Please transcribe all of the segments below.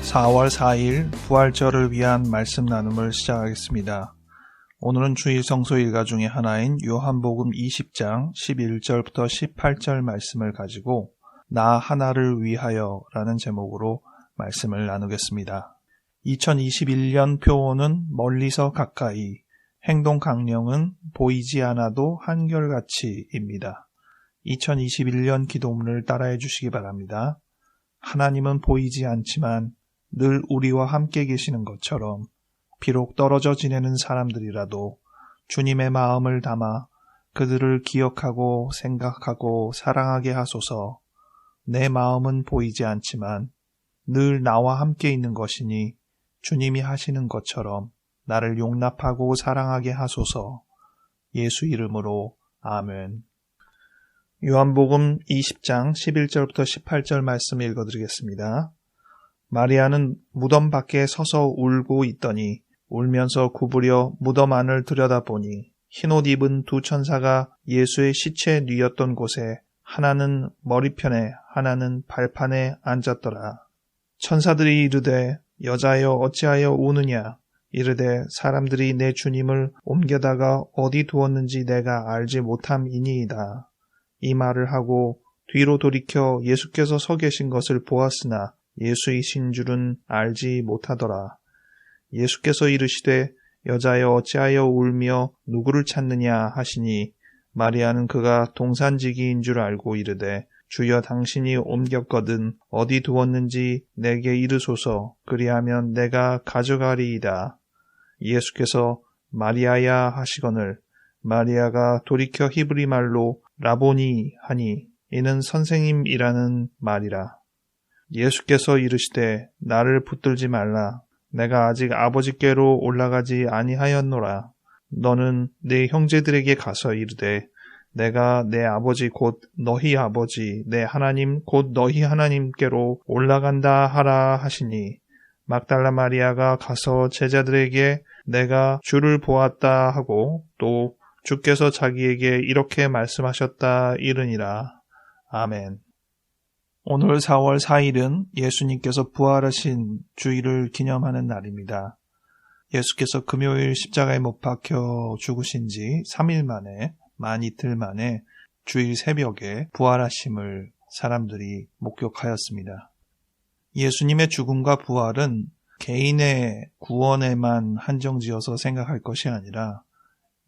4월 4일 부활절을 위한 말씀 나눔을 시작하겠습니다. 오늘은 주일 성소 일가 중에 하나인 요한복음 20장 11절부터 18절 말씀을 가지고 나 하나를 위하여 라는 제목으로 말씀을 나누겠습니다. 2021년 표어는 멀리서 가까이, 행동 강령은 보이지 않아도 한결같이입니다. 2021년 기도문을 따라해 주시기 바랍니다. 하나님은 보이지 않지만 늘 우리와 함께 계시는 것처럼 비록 떨어져 지내는 사람들이라도 주님의 마음을 담아 그들을 기억하고 생각하고 사랑하게 하소서. 내 마음은 보이지 않지만 늘 나와 함께 있는 것이니 주님이 하시는 것처럼 나를 용납하고 사랑하게 하소서. 예수 이름으로 아멘. 요한복음 20장 11절부터 18절 말씀 읽어드리겠습니다. 마리아는 무덤 밖에 서서 울고 있더니 울면서 구부려 무덤 안을 들여다보니 흰옷 입은 두 천사가 예수의 시체 뉘었던 곳에 하나는 머리편에 하나는 발판에 앉았더라. 천사들이 이르되 여자여 어찌하여 우느냐? 이르되 사람들이 내 주님을 옮겨다가 어디 두었는지 내가 알지 못함이니이다. 이 말을 하고 뒤로 돌이켜 예수께서 서 계신 것을 보았으나 예수이신 줄은 알지 못하더라. 예수께서 이르시되 여자여 어찌하여 울며 누구를 찾느냐 하시니 마리아는 그가 동산지기인 줄 알고 이르되 주여 당신이 옮겼거든 어디 두었는지 내게 이르소서. 그리하면 내가 가져가리이다. 예수께서 마리아야 하시거늘 마리아가 돌이켜 히브리 말로 라보니 하니 이는 선생님이라는 말이라. 예수께서 이르시되 나를 붙들지 말라. 내가 아직 아버지께로 올라가지 아니하였노라. 너는 내 형제들에게 가서 이르되 내가 내 아버지 곧 너희 아버지 내 하나님 곧 너희 하나님께로 올라간다 하라 하시니 막달라 마리아가 가서 제자들에게 내가 주를 보았다 하고 또 주께서 자기에게 이렇게 말씀하셨다 이르니라. 아멘. 오늘 4월 4일은 예수님께서 부활하신 주일을 기념하는 날입니다. 예수께서 금요일 십자가에 못 박혀 죽으신 지 3일 만에, 만 이틀 만에 주일 새벽에 부활하심을 사람들이 목격하였습니다. 예수님의 죽음과 부활은 개인의 구원에만 한정지어서 생각할 것이 아니라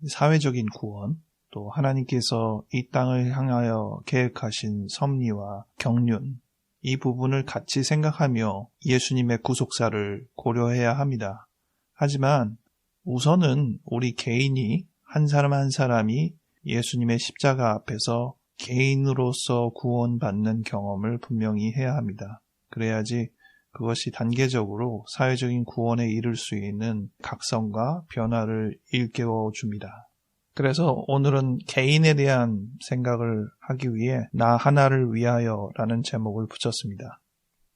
사회적인 구원, 또 하나님께서 이 땅을 향하여 계획하신 섭리와 경륜, 이 부분을 같이 생각하며 예수님의 구속사를 고려해야 합니다. 하지만 우선은 우리 개인이 한 사람 한 사람이 예수님의 십자가 앞에서 개인으로서 구원받는 경험을 분명히 해야 합니다. 그래야지 그것이 단계적으로 사회적인 구원에 이를 수 있는 각성과 변화를 일깨워 줍니다. 그래서 오늘은 개인에 대한 생각을 하기 위해 나 하나를 위하여 라는 제목을 붙였습니다.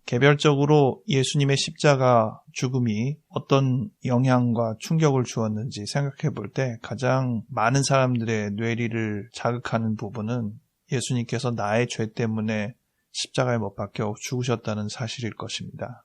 개별적으로 예수님의 십자가 죽음이 어떤 영향과 충격을 주었는지 생각해 볼 때 가장 많은 사람들의 뇌리를 자극하는 부분은 예수님께서 나의 죄 때문에 십자가에 못 박혀 죽으셨다는 사실일 것입니다.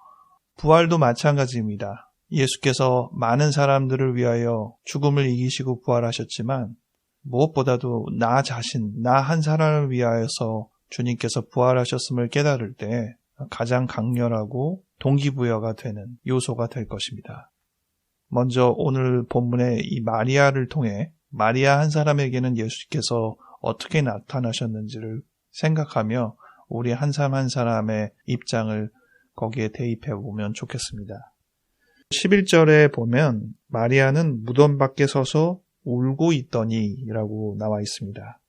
부활도 마찬가지입니다. 예수께서 많은 사람들을 위하여 죽음을 이기시고 부활하셨지만 무엇보다도 나 자신, 나 한 사람을 위하여서 주님께서 부활하셨음을 깨달을 때 가장 강렬하고 동기부여가 되는 요소가 될 것입니다. 먼저 오늘 본문의 이 마리아를 통해 마리아 한 사람에게는 예수께서 어떻게 나타나셨는지를 생각하며 우리 한 사람 한 사람의 입장을 거기에 대입해 보면 좋겠습니다. 11절에 보면 마리아는 무덤 밖에 서서 울고 있더니 라고 나와 있습니다.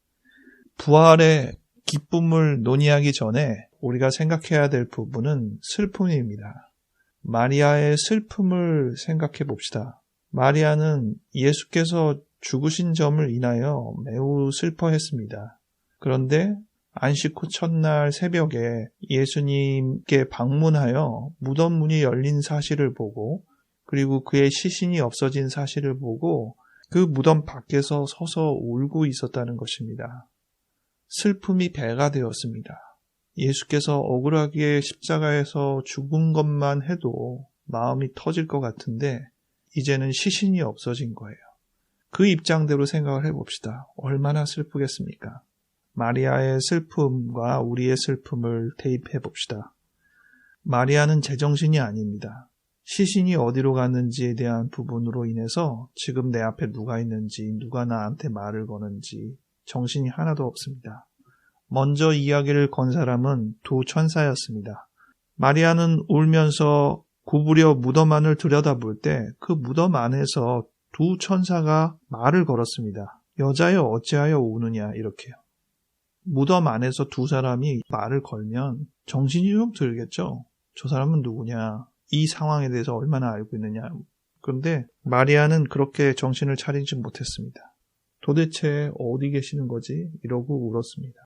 부활의 기쁨을 논의하기 전에 우리가 생각해야 될 부분은 슬픔입니다. 마리아의 슬픔을 생각해 봅시다. 마리아는 예수께서 죽으신 점을 인하여 매우 슬퍼했습니다. 그런데 안식 후 첫날 새벽에 예수님께 방문하여 무덤 문이 열린 사실을 보고 그리고 그의 시신이 없어진 사실을 보고 그 무덤 밖에서 서서 울고 있었다는 것입니다. 슬픔이 배가 되었습니다. 예수께서 억울하게 십자가에서 죽은 것만 해도 마음이 터질 것 같은데 이제는 시신이 없어진 거예요. 그 입장대로 생각을 해봅시다. 얼마나 슬프겠습니까? 마리아의 슬픔과 우리의 슬픔을 대입해봅시다. 마리아는 제정신이 아닙니다. 시신이 어디로 갔는지에 대한 부분으로 인해서 지금 내 앞에 누가 있는지, 누가 나한테 말을 거는지 정신이 하나도 없습니다. 먼저 이야기를 건 사람은 두 천사였습니다. 마리아는 울면서 구부려 무덤 안을 들여다볼 때 그 무덤 안에서 두 천사가 말을 걸었습니다. 여자여 어찌하여 우느냐 이렇게요. 무덤 안에서 두 사람이 말을 걸면 정신이 좀 들겠죠. 저 사람은 누구냐? 이 상황에 대해서 얼마나 알고 있느냐. 그런데 마리아는 그렇게 정신을 차리지 못했습니다. 도대체 어디 계시는 거지? 이러고 울었습니다.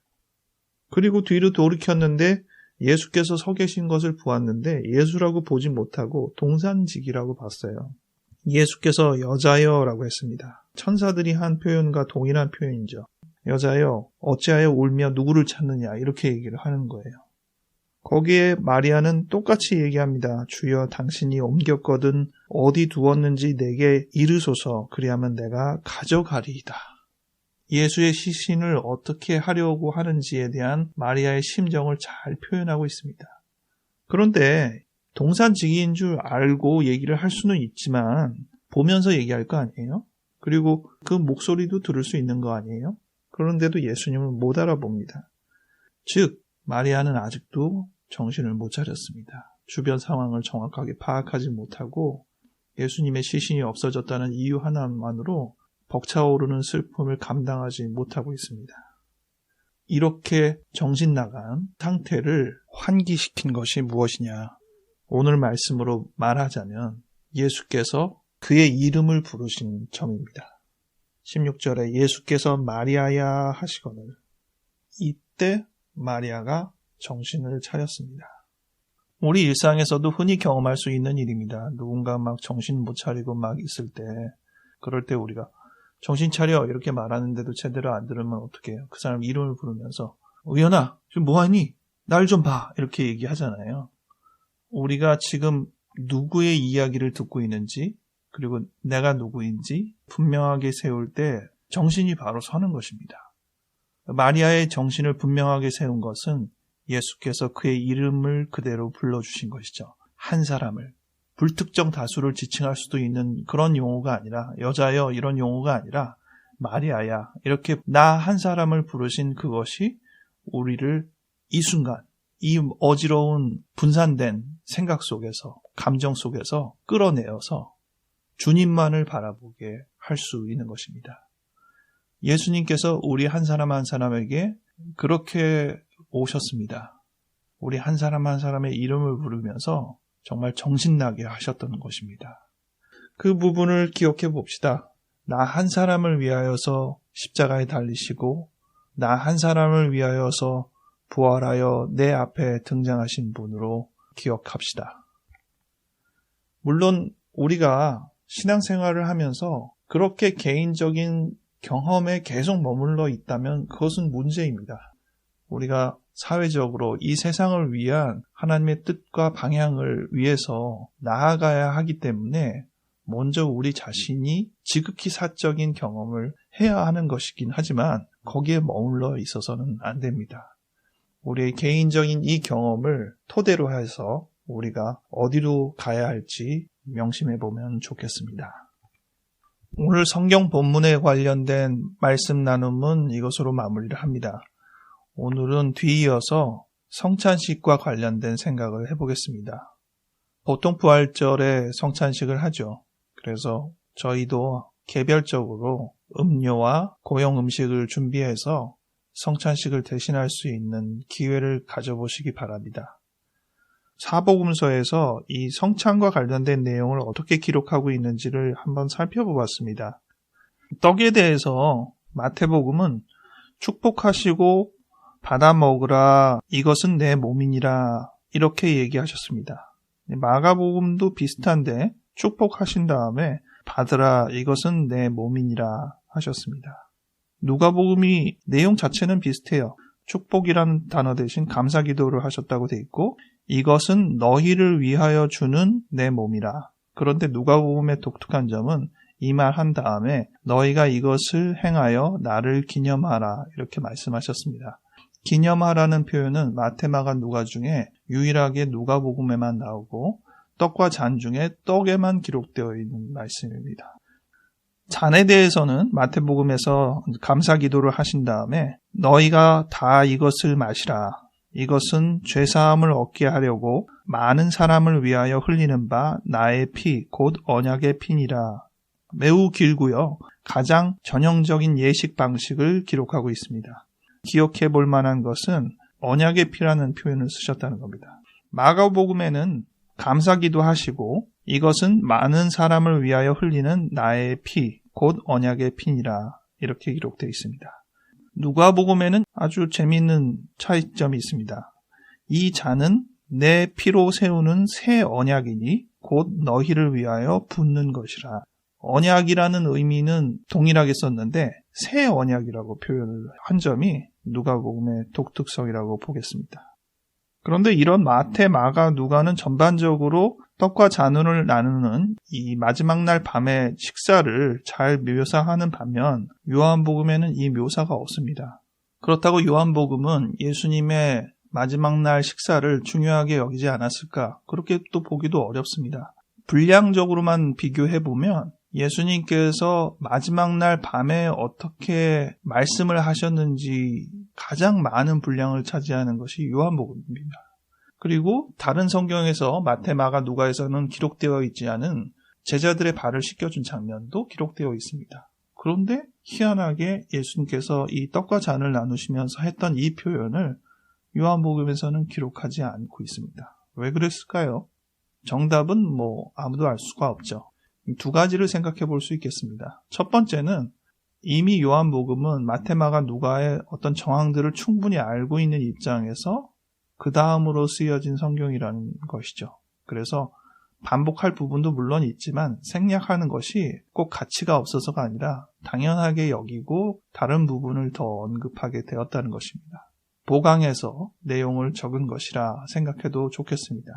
그리고 뒤로 돌이켰는데 예수께서 서 계신 것을 보았는데 예수라고 보지 못하고 동산직이라고 봤어요. 예수께서 여자여라고 했습니다. 천사들이 한 표현과 동일한 표현이죠. 여자여 어찌하여 울며 누구를 찾느냐 이렇게 얘기를 하는 거예요. 거기에 마리아는 똑같이 얘기합니다. 주여 당신이 옮겼거든 어디 두었는지 내게 이르소서 그리하면 내가 가져가리이다. 예수의 시신을 어떻게 하려고 하는지에 대한 마리아의 심정을 잘 표현하고 있습니다. 그런데 동산직인 줄 알고 얘기를 할 수는 있지만 보면서 얘기할 거 아니에요? 그리고 그 목소리도 들을 수 있는 거 아니에요? 그런데도 예수님을 못 알아봅니다. 즉 마리아는 아직도 정신을 못 차렸습니다. 주변 상황을 정확하게 파악하지 못하고 예수님의 시신이 없어졌다는 이유 하나만으로 벅차오르는 슬픔을 감당하지 못하고 있습니다. 이렇게 정신 나간 상태를 환기시킨 것이 무엇이냐? 오늘 말씀으로 말하자면 예수께서 그의 이름을 부르신 점입니다. 16절에 예수께서 마리아야 하시거늘 이때 마리아가 정신을 차렸습니다. 우리 일상에서도 흔히 경험할 수 있는 일입니다. 누군가 막 정신 못 차리고 막 있을 때 그럴 때 우리가 정신 차려 이렇게 말하는데도 제대로 안 들으면 어떻게 해요? 그 사람 이름을 부르면서 의연아 지금 뭐하니? 날 좀 봐 이렇게 얘기하잖아요. 우리가 지금 누구의 이야기를 듣고 있는지 그리고 내가 누구인지 분명하게 세울 때 정신이 바로 서는 것입니다. 마리아의 정신을 분명하게 세운 것은 예수께서 그의 이름을 그대로 불러주신 것이죠. 한 사람을 불특정 다수를 지칭할 수도 있는 그런 용어가 아니라 여자여 이런 용어가 아니라 마리아야 이렇게 나 한 사람을 부르신 그것이 우리를 이 순간 이 어지러운 분산된 생각 속에서 감정 속에서 끌어내어서 주님만을 바라보게 할 수 있는 것입니다. 예수님께서 우리 한 사람 한 사람에게 그렇게 오셨습니다. 우리 한 사람 한 사람의 이름을 부르면서 정말 정신나게 하셨던 것입니다. 그 부분을 기억해 봅시다. 나 한 사람을 위하여서 십자가에 달리시고 나 한 사람을 위하여서 부활하여 내 앞에 등장하신 분으로 기억합시다. 물론 우리가 신앙생활을 하면서 그렇게 개인적인 경험에 계속 머물러 있다면 그것은 문제입니다. 우리가 사회적으로 이 세상을 위한 하나님의 뜻과 방향을 위해서 나아가야 하기 때문에 먼저 우리 자신이 지극히 사적인 경험을 해야 하는 것이긴 하지만 거기에 머물러 있어서는 안 됩니다. 우리의 개인적인 이 경험을 토대로 해서 우리가 어디로 가야 할지 명심해 보면 좋겠습니다. 오늘 성경 본문에 관련된 말씀 나눔은 이것으로 마무리를 합니다. 오늘은 뒤이어서 성찬식과 관련된 생각을 해보겠습니다. 보통 부활절에 성찬식을 하죠. 그래서 저희도 개별적으로 음료와 고용 음식을 준비해서 성찬식을 대신할 수 있는 기회를 가져보시기 바랍니다. 사복음서에서 이 성찬과 관련된 내용을 어떻게 기록하고 있는지를 한번 살펴보았습니다. 떡에 대해서 마태복음은 축복하시고 받아 먹으라 이것은 내 몸이니라 이렇게 얘기하셨습니다. 마가복음도 비슷한데 축복하신 다음에 받으라 이것은 내 몸이니라 하셨습니다. 누가복음이 내용 자체는 비슷해요. 축복이라는 단어 대신 감사 기도를 하셨다고 돼 있고 이것은 너희를 위하여 주는 내 몸이라. 그런데 누가복음의 독특한 점은 이 말 한 다음에 너희가 이것을 행하여 나를 기념하라 이렇게 말씀하셨습니다. 기념하라는 표현은 마태, 마가, 누가 중에 유일하게 누가복음에만 나오고 떡과 잔 중에 떡에만 기록되어 있는 말씀입니다. 잔에 대해서는 마태복음에서 감사 기도를 하신 다음에 너희가 다 이것을 마시라. 이것은 죄사함을 얻게 하려고 많은 사람을 위하여 흘리는 바 나의 피, 곧 언약의 피니라. 매우 길고요. 가장 전형적인 예식 방식을 기록하고 있습니다. 기억해 볼 만한 것은 언약의 피라는 표현을 쓰셨다는 겁니다. 마가복음에는 감사기도 하시고 이것은 많은 사람을 위하여 흘리는 나의 피, 곧 언약의 피니라 이렇게 기록되어 있습니다. 누가복음에는 아주 재미있는 차이점이 있습니다. 이 잔은 내 피로 세우는 새 언약이니 곧 너희를 위하여 붓는 것이라. 언약이라는 의미는 동일하게 썼는데 새 언약이라고 표현을 한 점이 누가복음의 독특성이라고 보겠습니다. 그런데 이런 마태, 마가, 누가는 전반적으로 떡과 잔을 나누는 이 마지막 날 밤의 식사를 잘 묘사하는 반면 요한복음에는 이 묘사가 없습니다. 그렇다고 요한복음은 예수님의 마지막 날 식사를 중요하게 여기지 않았을까? 그렇게 또 보기도 어렵습니다. 분량적으로만 비교해보면 예수님께서 마지막 날 밤에 어떻게 말씀을 하셨는지 가장 많은 분량을 차지하는 것이 요한복음입니다. 그리고 다른 성경에서 마태, 마가, 누가에서는 기록되어 있지 않은 제자들의 발을 씻겨준 장면도 기록되어 있습니다. 그런데 희한하게 예수님께서 이 떡과 잔을 나누시면서 했던 이 표현을 요한복음에서는 기록하지 않고 있습니다. 왜 그랬을까요? 정답은 아무도 알 수가 없죠. 두 가지를 생각해 볼 수 있겠습니다. 첫 번째는 이미 요한복음은 마태, 마가, 누가의 어떤 정황들을 충분히 알고 있는 입장에서 그 다음으로 쓰여진 성경이라는 것이죠. 그래서 반복할 부분도 물론 있지만 생략하는 것이 꼭 가치가 없어서가 아니라 당연하게 여기고 다른 부분을 더 언급하게 되었다는 것입니다. 보강해서 내용을 적은 것이라 생각해도 좋겠습니다.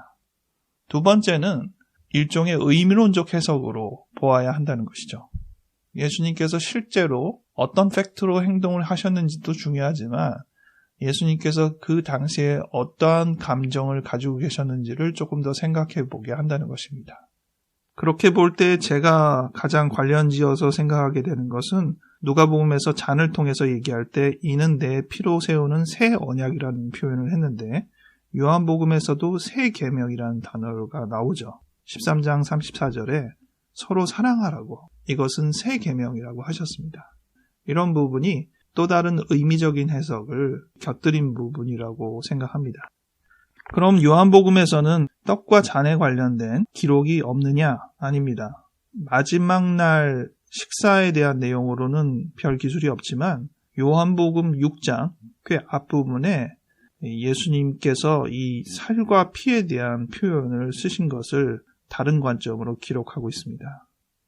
두 번째는 일종의 의미론적 해석으로 보아야 한다는 것이죠. 예수님께서 실제로 어떤 팩트로 행동을 하셨는지도 중요하지만 예수님께서 그 당시에 어떠한 감정을 가지고 계셨는지를 조금 더 생각해 보게 한다는 것입니다. 그렇게 볼 때 제가 가장 관련지어서 생각하게 되는 것은 누가복음에서 잔을 통해서 얘기할 때 이는 내 피로 세우는 새 언약이라는 표현을 했는데 요한복음에서도 새 계명이라는 단어가 나오죠. 13장 34절에 서로 사랑하라고 이것은 새 계명이라고 하셨습니다. 이런 부분이 또 다른 의미적인 해석을 곁들인 부분이라고 생각합니다. 그럼 요한복음에서는 떡과 잔에 관련된 기록이 없느냐? 아닙니다. 마지막 날 식사에 대한 내용으로는 별 기술이 없지만 요한복음 6장 꽤 앞부분에 예수님께서 이 살과 피에 대한 표현을 쓰신 것을 다른 관점으로 기록하고 있습니다.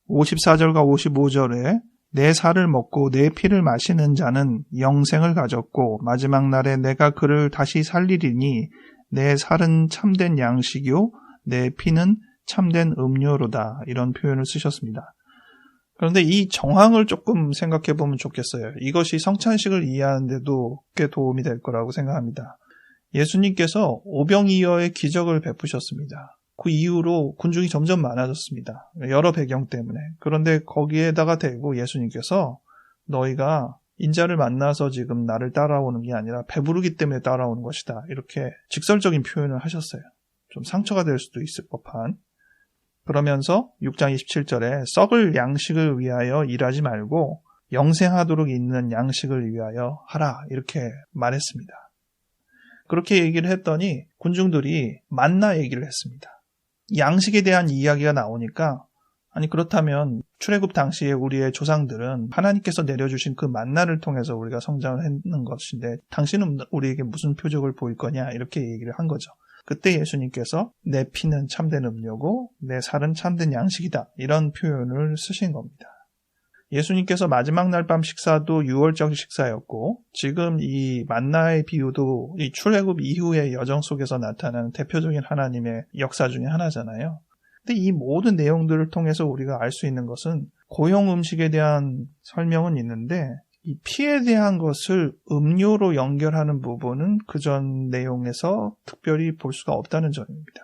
54절과 55절에 내 살을 먹고 내 피를 마시는 자는 영생을 가졌고 마지막 날에 내가 그를 다시 살리리니 내 살은 참된 양식이요 내 피는 참된 음료로다. 이런 표현을 쓰셨습니다. 그런데 이 정황을 조금 생각해 보면 좋겠어요. 이것이 성찬식을 이해하는 데도 꽤 도움이 될 거라고 생각합니다. 예수님께서 오병이어의 기적을 베푸셨습니다. 그 이후로 군중이 점점 많아졌습니다. 여러 배경 때문에. 그런데 거기에다가 대고 예수님께서 너희가 인자를 만나서 지금 나를 따라오는 게 아니라 배부르기 때문에 따라오는 것이다. 이렇게 직설적인 표현을 하셨어요. 좀 상처가 될 수도 있을 법한. 그러면서 6장 27절에 썩을 양식을 위하여 일하지 말고 영생하도록 있는 양식을 위하여 하라. 이렇게 말했습니다. 그렇게 얘기를 했더니 군중들이 만나 얘기를 했습니다. 양식에 대한 이야기가 나오니까 아니 그렇다면 출애굽 당시에 우리의 조상들은 하나님께서 내려주신 그 만나를 통해서 우리가 성장을 했는 것인데 당신은 우리에게 무슨 표적을 보일 거냐 이렇게 얘기를 한 거죠. 그때 예수님께서 내 피는 참된 음료고 내 살은 참된 양식이다 이런 표현을 쓰신 겁니다. 예수님께서 마지막 날 밤 식사도 유월절 식사였고 지금 이 만나의 비유도 이 출애굽 이후의 여정 속에서 나타나는 대표적인 하나님의 역사 중에 하나잖아요. 근데 이 모든 내용들을 통해서 우리가 알 수 있는 것은 고용 음식에 대한 설명은 있는데 이 피에 대한 것을 음료로 연결하는 부분은 그전 내용에서 특별히 볼 수가 없다는 점입니다.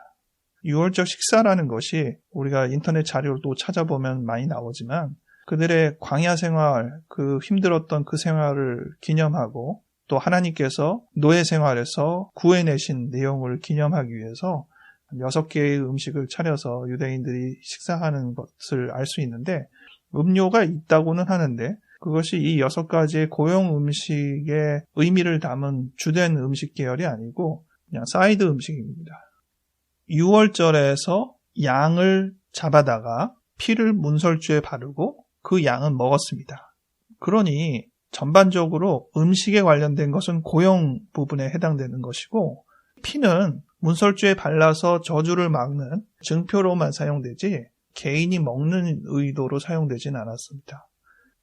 유월절 식사라는 것이 우리가 인터넷 자료를 또 찾아보면 많이 나오지만 그들의 광야 생활, 그 힘들었던 그 생활을 기념하고 또 하나님께서 노예 생활에서 구해내신 내용을 기념하기 위해서 6개의 음식을 차려서 유대인들이 식사하는 것을 알 수 있는데 음료가 있다고는 하는데 그것이 이 6가지의 고용 음식의 의미를 담은 주된 음식 계열이 아니고 그냥 사이드 음식입니다. 유월절에서 양을 잡아다가 피를 문설주에 바르고 그 양은 먹었습니다. 그러니 전반적으로 음식에 관련된 것은 고용 부분에 해당되는 것이고 피는 문설주에 발라서 저주를 막는 증표로만 사용되지 개인이 먹는 의도로 사용되진 않았습니다.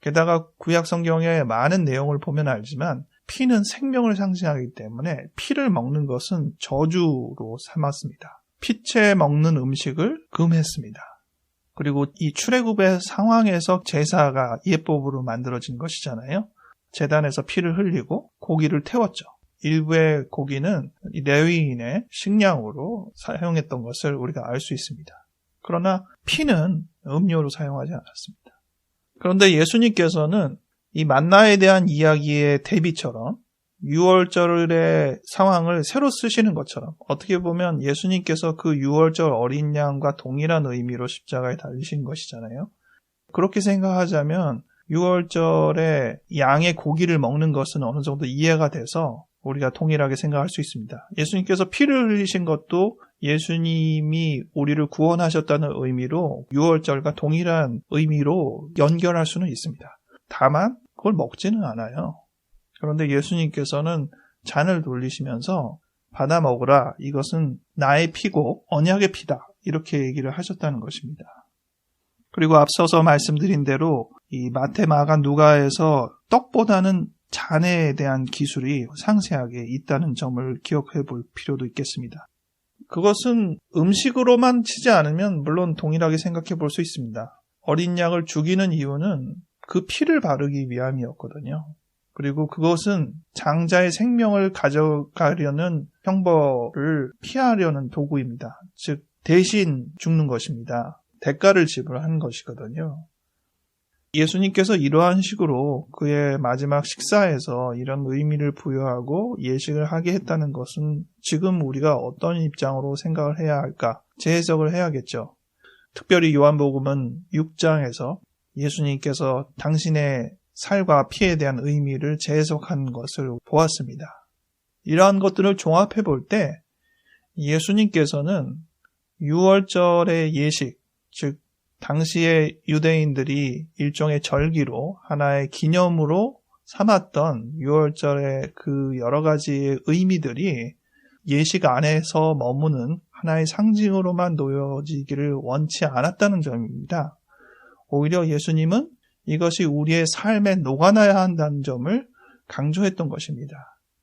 게다가 구약 성경의 많은 내용을 보면 알지만 피는 생명을 상징하기 때문에 피를 먹는 것은 저주로 삼았습니다. 피채 먹는 음식을 금했습니다. 그리고 이 출애굽의 상황에서 제사가 예법으로 만들어진 것이잖아요. 제단에서 피를 흘리고 고기를 태웠죠. 일부의 고기는 레위인의 식량으로 사용했던 것을 우리가 알 수 있습니다. 그러나 피는 음료로 사용하지 않았습니다. 그런데 예수님께서는 이 만나에 대한 이야기의 대비처럼 유월절의 상황을 새로 쓰시는 것처럼 어떻게 보면 예수님께서 그 유월절 어린 양과 동일한 의미로 십자가에 달리신 것이잖아요. 그렇게 생각하자면 유월절에 양의 고기를 먹는 것은 어느 정도 이해가 돼서 우리가 동일하게 생각할 수 있습니다. 예수님께서 피를 흘리신 것도 예수님이 우리를 구원하셨다는 의미로 유월절과 동일한 의미로 연결할 수는 있습니다. 다만 그걸 먹지는 않아요. 그런데 예수님께서는 잔을 돌리시면서 받아 먹으라, 이것은 나의 피고 언약의 피다, 이렇게 얘기를 하셨다는 것입니다. 그리고 앞서서 말씀드린 대로 이 마태, 마가, 누가에서 떡보다는 잔에 대한 기술이 상세하게 있다는 점을 기억해 볼 필요도 있겠습니다. 그것은 음식으로만 치지 않으면 물론 동일하게 생각해 볼 수 있습니다. 어린 양을 죽이는 이유는 그 피를 바르기 위함이었거든요. 그리고 그것은 장자의 생명을 가져가려는 형벌을 피하려는 도구입니다. 즉 대신 죽는 것입니다. 대가를 지불한 것이거든요. 예수님께서 이러한 식으로 그의 마지막 식사에서 이런 의미를 부여하고 예식을 하게 했다는 것은 지금 우리가 어떤 입장으로 생각을 해야 할까? 재해석을 해야겠죠. 특별히 요한복음은 6장에서 예수님께서 당신의 살과 피에 대한 의미를 재해석한 것을 보았습니다. 이러한 것들을 종합해 볼 때 예수님께서는 유월절의 예식, 즉 당시의 유대인들이 일종의 절기로 하나의 기념으로 삼았던 유월절의 그 여러 가지의 의미들이 예식 안에서 머무는 하나의 상징으로만 놓여지기를 원치 않았다는 점입니다. 오히려 예수님은 이것이 우리의 삶에 녹아나야 한다는 점을 강조했던 것입니다.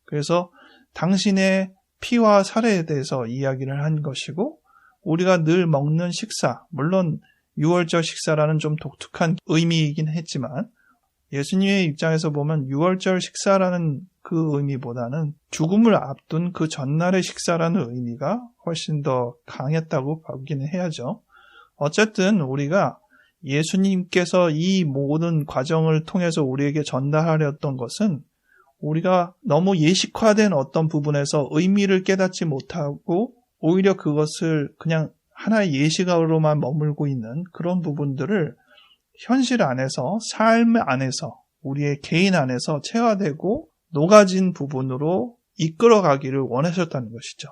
그래서 당신의 피와 살에 대해서 이야기를 한 것이고 우리가 늘 먹는 식사, 물론 유월절 식사라는 좀 독특한 의미이긴 했지만 예수님의 입장에서 보면 유월절 식사라는 그 의미보다는 죽음을 앞둔 그 전날의 식사라는 의미가 훨씬 더 강했다고 보기는 해야죠. 어쨌든 우리가 예수님께서 이 모든 과정을 통해서 우리에게 전달하려던 것은 우리가 너무 예식화된 어떤 부분에서 의미를 깨닫지 못하고 오히려 그것을 그냥 하나의 예식으로만 머물고 있는 그런 부분들을 현실 안에서, 삶 안에서, 우리의 개인 안에서 체화되고 녹아진 부분으로 이끌어가기를 원하셨다는 것이죠.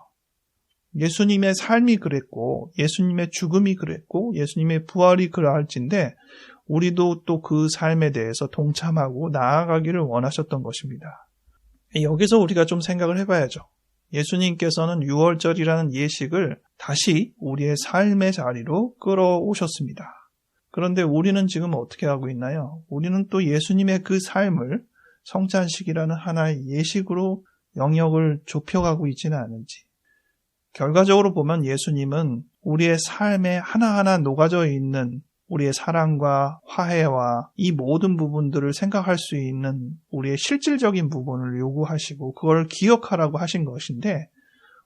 예수님의 삶이 그랬고 예수님의 죽음이 그랬고 예수님의 부활이 그러할진데 우리도 또 그 삶에 대해서 동참하고 나아가기를 원하셨던 것입니다. 여기서 우리가 좀 생각을 해봐야죠. 예수님께서는 유월절이라는 예식을 다시 우리의 삶의 자리로 끌어오셨습니다. 그런데 우리는 지금 어떻게 하고 있나요? 우리는 또 예수님의 그 삶을 성찬식이라는 하나의 예식으로 영역을 좁혀가고 있지는 않은지. 결과적으로 보면 예수님은 우리의 삶에 하나하나 녹아져 있는 우리의 사랑과 화해와 이 모든 부분들을 생각할 수 있는 우리의 실질적인 부분을 요구하시고 그걸 기억하라고 하신 것인데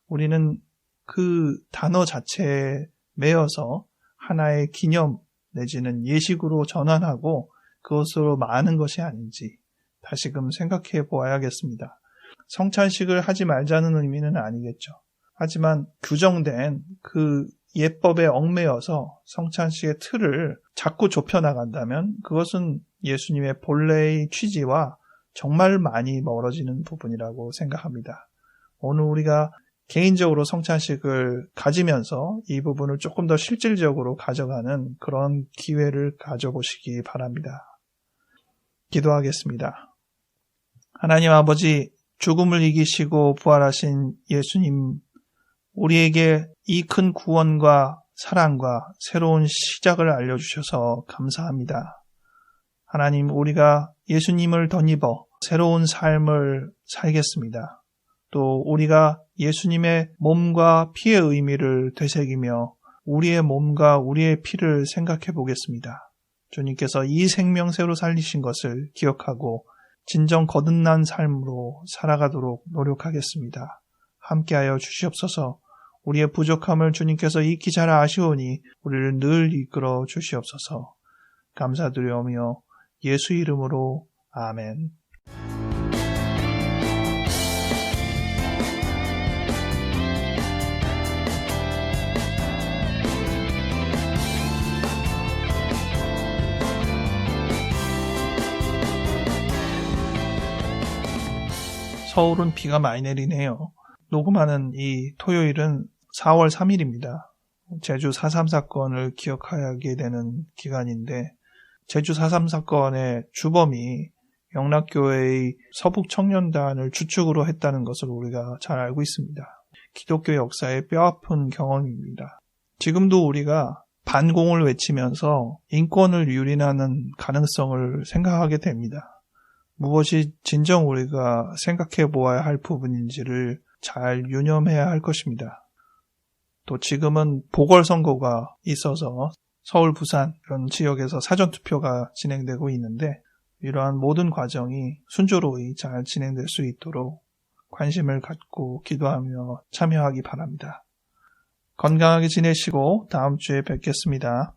우리는 그 단어 자체에 매여서 하나의 기념 내지는 예식으로 전환하고 그것으로 많은 것이 아닌지 다시금 생각해 보아야겠습니다. 성찬식을 하지 말자는 의미는 아니겠죠. 하지만 규정된 그 예법에 얽매여서 성찬식의 틀을 자꾸 좁혀나간다면 그것은 예수님의 본래의 취지와 정말 많이 멀어지는 부분이라고 생각합니다. 오늘 우리가 개인적으로 성찬식을 가지면서 이 부분을 조금 더 실질적으로 가져가는 그런 기회를 가져보시기 바랍니다. 기도하겠습니다. 하나님 아버지, 죽음을 이기시고 부활하신 예수님, 우리에게 이 큰 구원과 사랑과 새로운 시작을 알려주셔서 감사합니다. 하나님, 우리가 예수님을 덧입어 새로운 삶을 살겠습니다. 또 우리가 예수님의 몸과 피의 의미를 되새기며 우리의 몸과 우리의 피를 생각해 보겠습니다. 주님께서 이 생명새로 살리신 것을 기억하고 진정 거듭난 삶으로 살아가도록 노력하겠습니다. 함께하여 주시옵소서. 우리의 부족함을 주님께서 익히 잘 아시오니 우리를 늘 이끌어 주시옵소서. 감사드리오며 예수 이름으로 아멘. 서울은 비가 많이 내리네요. 녹음하는 이 토요일은 4월 3일입니다. 제주 4.3 사건을 기억하게 되는 기간인데 제주 4.3 사건의 주범이 영락교회의 서북청년단을 주축으로 했다는 것을 우리가 잘 알고 있습니다. 기독교 역사의 뼈아픈 경험입니다. 지금도 우리가 반공을 외치면서 인권을 유린하는 가능성을 생각하게 됩니다. 무엇이 진정 우리가 생각해 보아야 할 부분인지를 잘 유념해야 할 것입니다. 또 지금은 보궐선거가 있어서 서울, 부산 이런 지역에서 사전투표가 진행되고 있는데 이러한 모든 과정이 순조로이 잘 진행될 수 있도록 관심을 갖고 기도하며 참여하기 바랍니다. 건강하게 지내시고 다음 주에 뵙겠습니다.